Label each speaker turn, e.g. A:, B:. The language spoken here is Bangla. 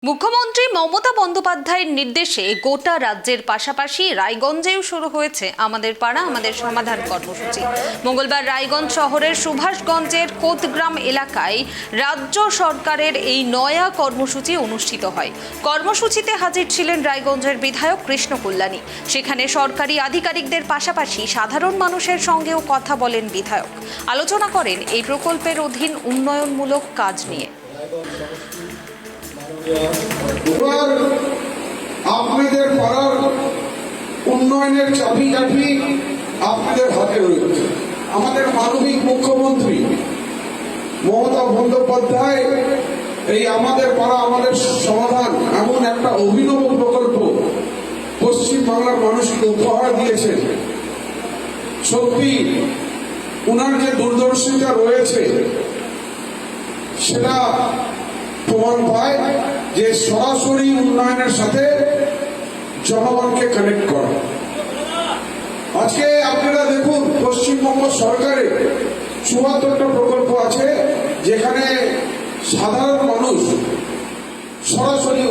A: মুখ্যমন্ত্রী মমতা বন্দ্যোপাধ্যায়ের নির্দেশে গোটা রাজ্যের পাশাপাশি রায়গঞ্জেও শুরু হয়েছে আমাদের পাড়া আমাদের সমাধান কর্মসূচি। মঙ্গলবার রায়গঞ্জ শহরের সুভাষগঞ্জের কোতগ্রাম এলাকায় রাজ্য সরকারের এই নয়া কর্মসূচি অনুষ্ঠিত হয়। কর্মসূচিতে হাজির ছিলেন রায়গঞ্জের বিধায়ক কৃষ্ণ কল্যাণী। সেখানে সরকারি আধিকারিকদের পাশাপাশি সাধারণ মানুষের সঙ্গেও কথা বলেন বিধায়ক। আলোচনা করেন এই প্রকল্পের অধীন উন্নয়নমূলক কাজ নিয়ে।
B: আপনাদের পাড়ার উন্নয়নের চাবিকাঠি আপনাদের হাতে রয়েছে। আমাদের মাননীয় মুখ্যমন্ত্রী মমতা বন্দ্যোপাধ্যায় এই আমাদের পাড়া আমাদের সমাধান এমন একটা অভিনব প্রকল্প পশ্চিম বাংলার মানুষকে উপহার দিয়েছেন। সত্যি উনার যে দূরদর্শিতা রয়েছে সেটা প্রমাণ পায় যে সরাসরি উন্নয়নের সাথে জনগণকে কানেক্ট করা। আজকে আপনারা দেখুন পশ্চিমবঙ্গ সরকারের ৭৪টা প্রকল্প আছে যেখানে সাধারণ মানুষ সরাসরি